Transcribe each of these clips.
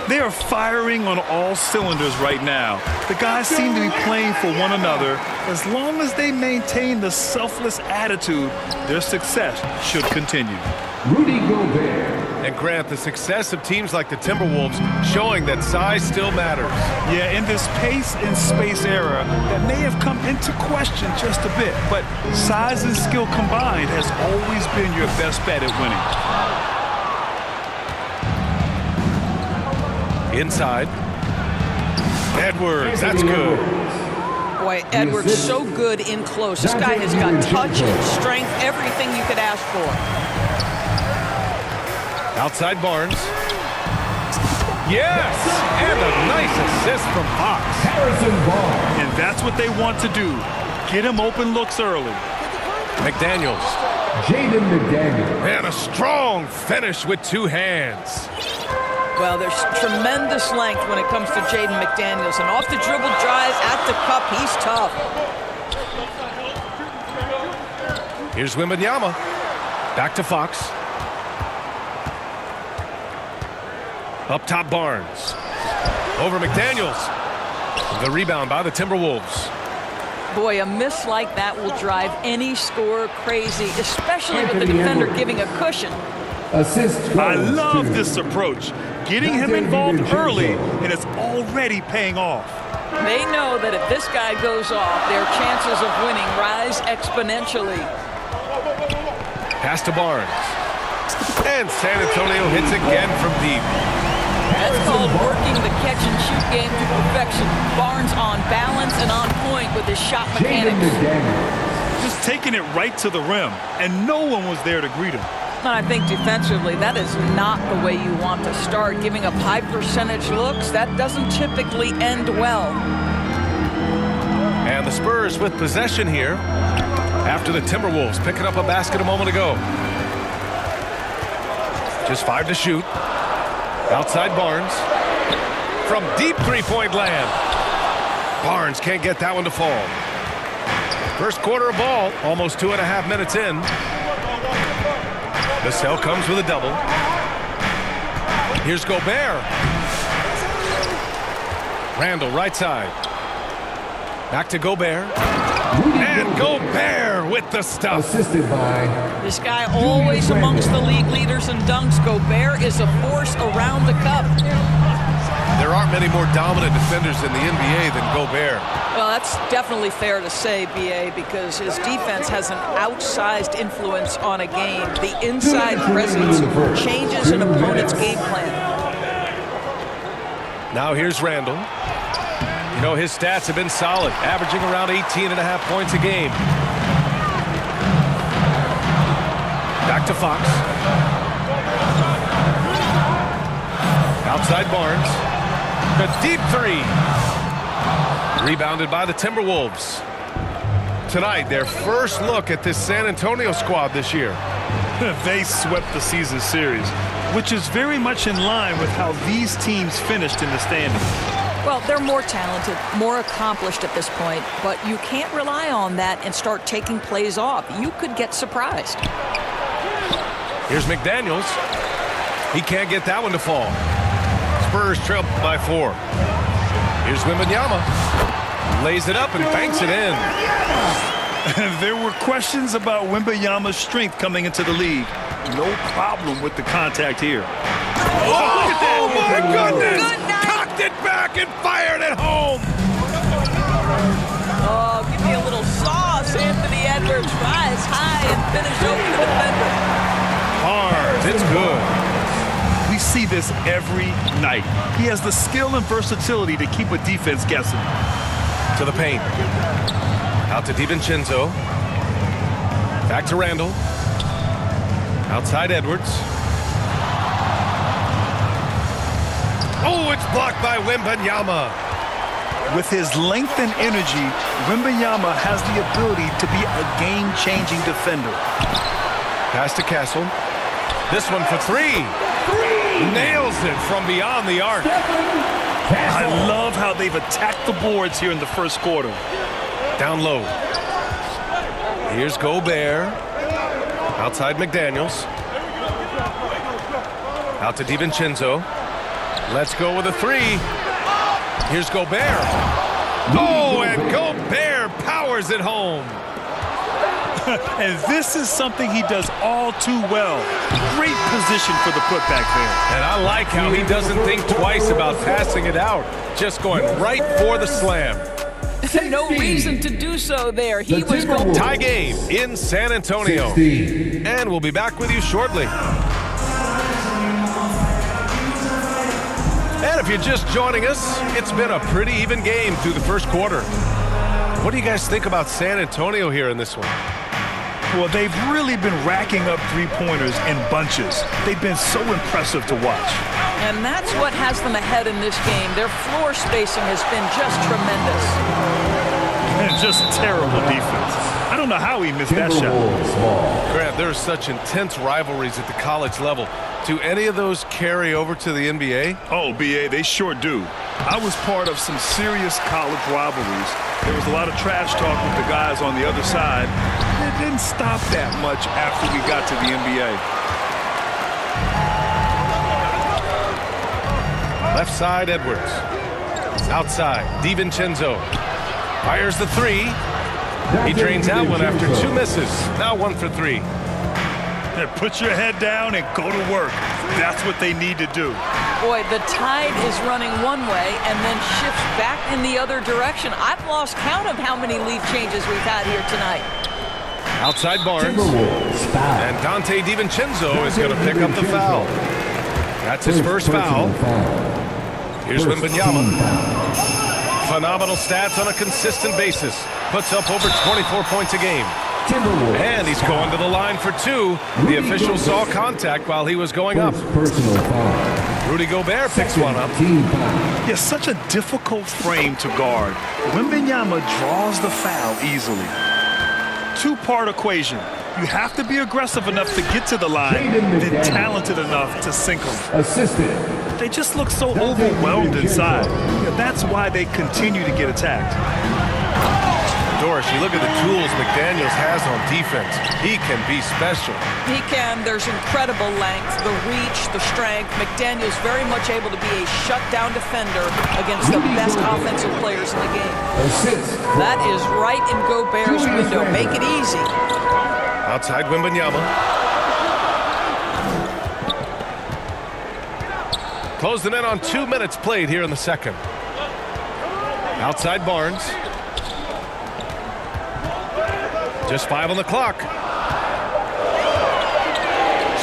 They are firing on all cylinders right now. The guys seem to be playing for one another. As long as they maintain the selfless attitude, their success should continue. Rudy Gobert. And Grant, the success of teams like the Timberwolves showing that size still matters. Yeah, in this pace and space era, that may have come into question just a bit, but size and skill combined has always been your best bet at winning. Inside. Edwards, that's good. Boy, Edwards so good in close. This guy has got touch and strength, everything you could ask for. Outside Barnes. Yes! And a nice assist from Fox. Harrison Barnes. And that's what they want to do. Get him open looks early. McDaniels. Jaden McDaniels. And a strong finish with two hands. Well, there's tremendous length when it comes to Jaden McDaniels. And off the dribble drive at the cup, he's tough. Here's Wembanyama. Back to Fox. Up top, Barnes. Over McDaniels. The rebound by the Timberwolves. Boy, a miss like that will drive any scorer crazy, especially with the defender giving a cushion. Assist goes I love to this approach. Getting him involved early, and it's already paying off. They know that if this guy goes off, their chances of winning rise exponentially. Pass to Barnes. And San Antonio hits again from deep. That's called working the catch-and-shoot game to perfection. Barnes on balance and on point with his shot Jaden mechanics. McDaniels. Just taking it right to the rim, and no one was there to greet him. And I think defensively, that is not the way you want to start. Giving up high percentage looks, that doesn't typically end well. And the Spurs with possession here after the Timberwolves picking up a basket a moment ago. Just 5 to shoot. Outside Barnes. From deep three-point land. Barnes can't get that one to fall. First quarter of ball, almost 2.5 minutes in. Vassell comes with a double. Here's Gobert. Randall, right side. Back to Gobert. And Gobert with the stuff. Assisted by This guy always amongst the league leaders in dunks. Gobert is a force around the cup. There aren't many more dominant defenders in the NBA than Gobert. Well, that's definitely fair to say, B.A., because his defense has an outsized influence on a game. The inside presence changes an opponent's game plan. Now here's Randall. You know, his stats have been solid, averaging around 18.5 points a game. Back to Fox. Outside Barnes. A deep three. Rebounded by the Timberwolves. Tonight, their first look at this San Antonio squad this year. They swept the season series, which is very much in line with how these teams finished in the standings. Well, they're more talented, more accomplished at this point, but you can't rely on that and start taking plays off. You could get surprised. Here's McDaniels. He can't get that one to fall. Spurs trail by 4. Here's Wembanyama. Lays it up and banks it in. There were questions about Wembanyama's strength coming into the league. No problem with the contact here. Oh my goodness! Good night. Cocked it back and fired it home. Oh, give me a little sauce, Anthony Edwards. Rise high and finish over the defender. Hard. It's good. We see this every night. He has the skill and versatility to keep a defense guessing. To the paint. Out to DiVincenzo. Back to Randall. Outside Edwards. Oh, it's blocked by Wembanyama. With his length and energy, Wembanyama has the ability to be a game-changing defender. Pass to Castle. This one for 3. Nails it from beyond the arc. I love how they've attacked the boards here in the first quarter. Down low. Here's Gobert. Outside McDaniels. Out to DiVincenzo. Let's go with a three. Here's Gobert. Oh, and Gobert powers it home. And this is something he does all too well. Great position for the putback there. And I like how he doesn't think twice about passing it out. Just going right for the slam. No reason to do so there. He was going Tie game in San Antonio. 16. And we'll be back with you shortly. And if you're just joining us, it's been a pretty even game through the first quarter. What do you guys think about San Antonio here in this one? Well, they've really been racking up three-pointers in bunches. They've been so impressive to watch. And that's what has them ahead in this game. Their floor spacing has been just tremendous. And just terrible defense. I don't know how he missed that shot. Grant, there are such intense rivalries at the college level. Do any of those carry over to the NBA? Oh, BA, they sure do. I was part of some serious college rivalries. There was a lot of trash talk with the guys on the other side. It didn't stop that much after we got to the NBA. Left side, Edwards. Outside, DiVincenzo. Fires the three. He drains that one after 2 misses. Now 1 for 3. Put your head down and go to work. That's what they need to do. Boy, the tide is running one way and then shifts back in the other direction. I've lost count of how many lead changes we've had here tonight. Outside Barnes. And Dante DiVincenzo is going to pick up the foul. That's his first foul. Here's Wembanyama. Phenomenal stats on a consistent basis. Puts up over 24 points a game. And he's going to the line for 2. The official saw contact while he was going up. Rudy Gobert picks one up. Yeah, such a difficult frame to guard. Wembanyama draws the foul easily. Two-part equation. You have to be aggressive enough to get to the line, then talented enough to sink them. Assistant. They just look so overwhelmed inside. Yeah, that's why they continue to get attacked. Doris, you look at the tools McDaniels has on defense. He can be special. He can. There's incredible length, the reach, the strength. McDaniels very much able to be a shutdown defender against the best offensive players in the game. That is right in Gobert's window. Make it easy. Outside Wembanyama. Closing in on 2 minutes played here in the second. Outside Barnes. Just 5 on the clock.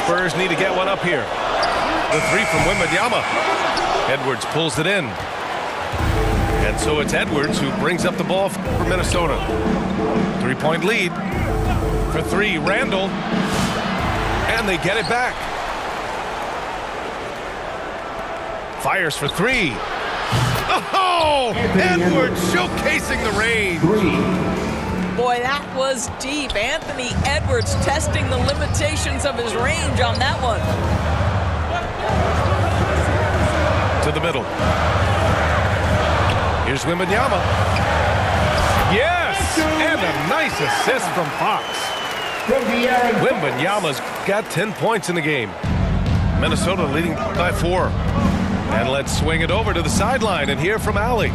Spurs need to get one up here. The three from Wembanyama. Edwards pulls it in. And so it's Edwards who brings up the ball for Minnesota. 3-point lead. For 3, Randall. And they get it back. Fires for 3. Oh! Edwards showcasing the range. Boy, that was deep. Anthony Edwards testing the limitations of his range on that one. To the middle. Here's Wembanyama. Yes! And a nice assist from Fox. Wembanyama's got 10 points in the game. Minnesota leading by 4. And let's swing it over to the sideline and hear from Allie.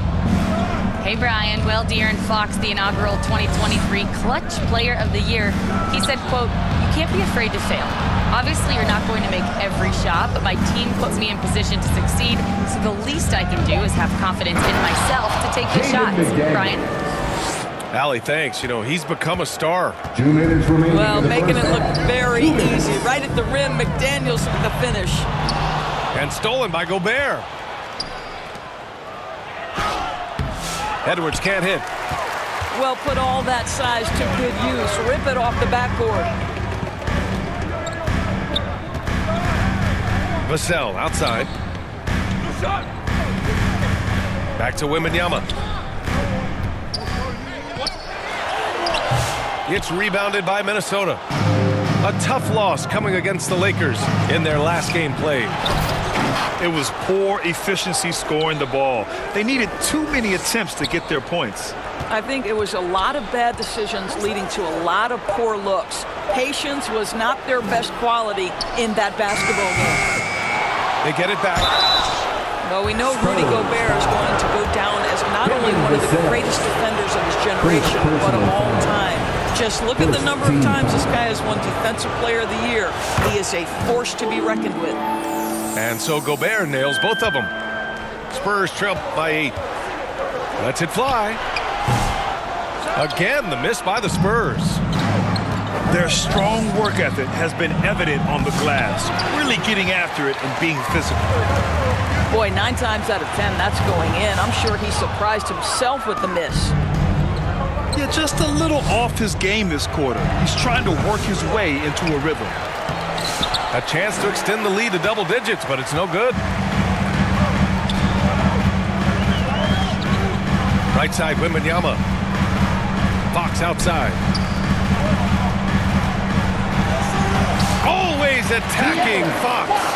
Hey, Brian. Well, De'Aaron Fox, the inaugural 2023 Clutch Player of the Year, he said, quote, "You can't be afraid to fail. Obviously, you're not going to make every shot, but my team puts me in position to succeed, so the least I can do is have confidence in myself to take the shots." Brian? Allie, thanks. You know, he's become a star. 2 minutes remaining. Well, making it look very easy. Right at the rim, McDaniels with the finish. And stolen by Gobert. Edwards can't hit. Well, put all that size to good use. Rip it off the backboard. Vassell outside. Back to Wembanyama. It's rebounded by Minnesota. A tough loss coming against the Lakers in their last game played. It was poor efficiency scoring the ball. They needed too many attempts to get their points. I think it was a lot of bad decisions leading to a lot of poor looks. Patience was not their best quality in that basketball game. They get it back. Well, we know Rudy Gobert is going to go down as not only one of the greatest defenders of his generation, but of all time. Just look at the number of times this guy has won Defensive Player of the Year. He is a force to be reckoned with. And so Gobert nails both of them. Spurs trail by 8. Lets it fly. Again, the miss by the Spurs. Their strong work ethic has been evident on the glass, really getting after it and being physical. Boy, 9 times out of 10, that's going in. I'm sure he surprised himself with the miss. Yeah, just a little off his game this quarter. He's trying to work his way into a rhythm. A chance to extend the lead to double digits, but it's no good. Right side, Wembanyama. Fox outside. Always attacking Fox.